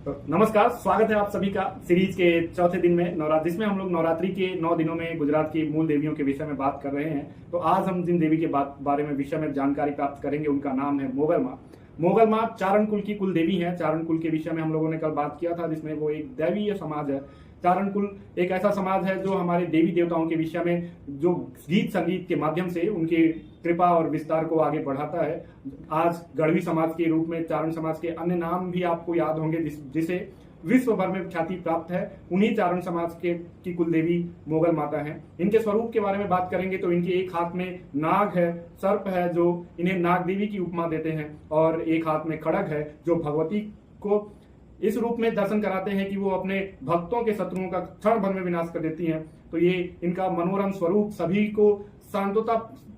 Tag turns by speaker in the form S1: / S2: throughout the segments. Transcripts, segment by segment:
S1: तो नमस्कार, स्वागत है आप सभी का सीरीज के चौथे दिन में नवरात्रि, जिसमें हम लोग नवरात्रि के 9 दिनों में गुजरात की मूल देवियों के विषय में बात कर रहे हैं। तो आज हम जिन देवी के बारे में विषय में जानकारी प्राप्त करेंगे उनका नाम है मोगल माँ। मोगल माँ चारण कुल की कुल देवी है। चारण कुल के विषय में हम लोगों ने कल बात किया था, जिसमें वो एक दैवीय समाज है। चारण कुल एक ऐसा समाज है जो हमारे देवी देवताओं के विषय में जो गीत संगीत के माध्यम से उनके कृपा और विस्तार को आगे बढ़ाता है। आज गढ़वी समाज के रूप में चारण समाज के अन्य नाम भी आपको याद होंगे, जिसे विश्व भर में ख्याति प्राप्त है। उन्हीं चारण समाज के की कुल देवी मोगल माता हैं। इनके स्वरूप के बारे में बात करेंगे तो इनके एक हाथ में नाग है, सर्प है, जो इन्हें नाग देवी की उपमा देते हैं, और एक हाथ में खड़ग है जो भगवती को इस रूप में दर्शन कराते हैं कि वो अपने भक्तों के शत्रुओं का क्षण भर में विनाश कर देती हैं। तो ये इनका मनोरम स्वरूप सभी को शांतता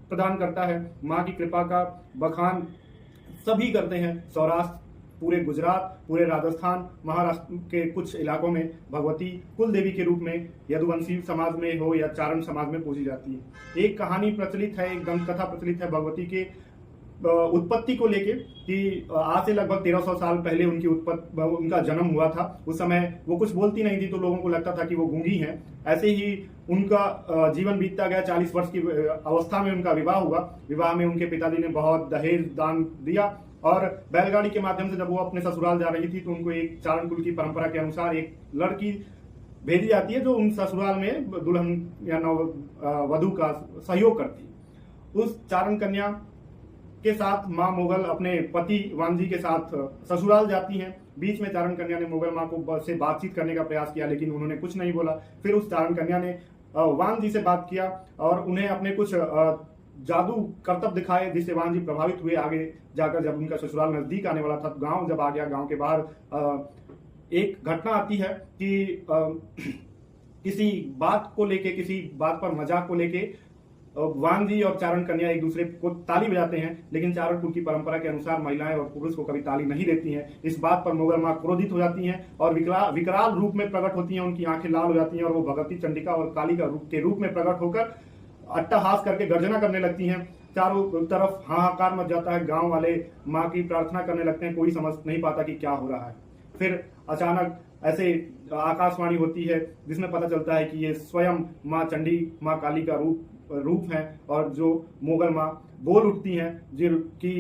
S1: प्रदान करता है। माँ की कृपा का बखान सभी करते हैं। सौराष्ट्र, पूरे गुजरात, पूरे राजस्थान, महाराष्ट्र के कुछ इलाकों में भगवती कुल देवी के रूप में यदुवंशी समाज में हो या चारण समाज में पूजी जाती है। एक कहानी प्रचलित है, एक दंत कथा प्रचलित है भगवती के उत्पत्ति को लेके कि आज से लगभग 1300 साल पहले उनका जन्म हुआ था। उस समय वो कुछ बोलती नहीं थी, तो लोगों को लगता था कि वो गूंगी हैं। ऐसे ही उनका जीवन बीतता गया। 40 वर्ष की अवस्था में उनका विवाह हुआ। विवाह में उनके पिताजी ने बहुत दहेज दान दिया, और बैलगाड़ी के माध्यम से जब वो अपने ससुराल जा रही थी तो उनको एक चारण कुल की परंपरा के अनुसार एक लड़की भेजी जाती है जो उन ससुराल में दुल्हन या वधू का सहयोग करती। उस चारण कन्या के साथ माँ मोगल अपने पति वानजी के साथ ससुराल जाती हैं। बीच में चारण कन्या ने मोगल माँ को से बातचीत करने का प्रयास किया, लेकिन उन्होंने कुछ नहीं बोला। फिर उस चारण कन्या ने वानजी से बात किया और उन्हें अपने कुछ जादू करतब दिखाए, जिससे वानजी प्रभावित हुए। आगे जाकर जब उनका ससुराल नजदीक आने वाला था, गांव जब आ गया, गांव के बाहर एक घटना आती है कि किसी बात को लेके, किसी बात पर मजाक को लेके वानजी और चारण कन्या एक दूसरे को ताली बजाते हैं, लेकिन चारण कुल की परंपरा के अनुसार महिलाएं और पुरुष को कभी ताली नहीं देती हैं। इस बात पर मोगल माँ क्रोधित हो जाती हैं और विकराल रूप में प्रकट होती हैं। उनकी आंखें लाल हो जाती हैं और वो भगवती चंडिका और काली के रूप में प्रकट होकर अट्टहास करके गर्जना करने लगती हैं। चारों तरफ हाहाकार मच जाता है। गांव वाले माँ की प्रार्थना करने लगते हैं, कोई समझ नहीं पाता कि क्या हो रहा है। फिर अचानक ऐसे आकाशवाणी होती है जिसमें पता चलता है कि ये स्वयं माँ चंडी, माँ काली का रूप है, और जो मोगल माँ बोल उठती हैं कि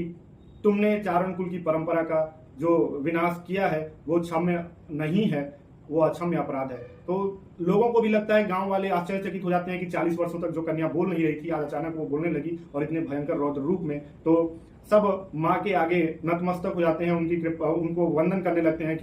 S1: तुमने चारण कुल की परंपरा का जो विनाश किया है वो क्षम्य नहीं है, वो अक्षम्य अपराध है। तो लोगों को भी लगता है, गांव वाले आश्चर्यचकित हो जाते हैं कि 40 वर्षों तक जो कन्या बोल नहीं रही थी, आज अचानक वो बोलने लगी और इतने भयंकर रौद्र रूप में। तो सब माँ के आगे नतमस्तक हो जाते हैं, उनको वंदन करने लगते हैं।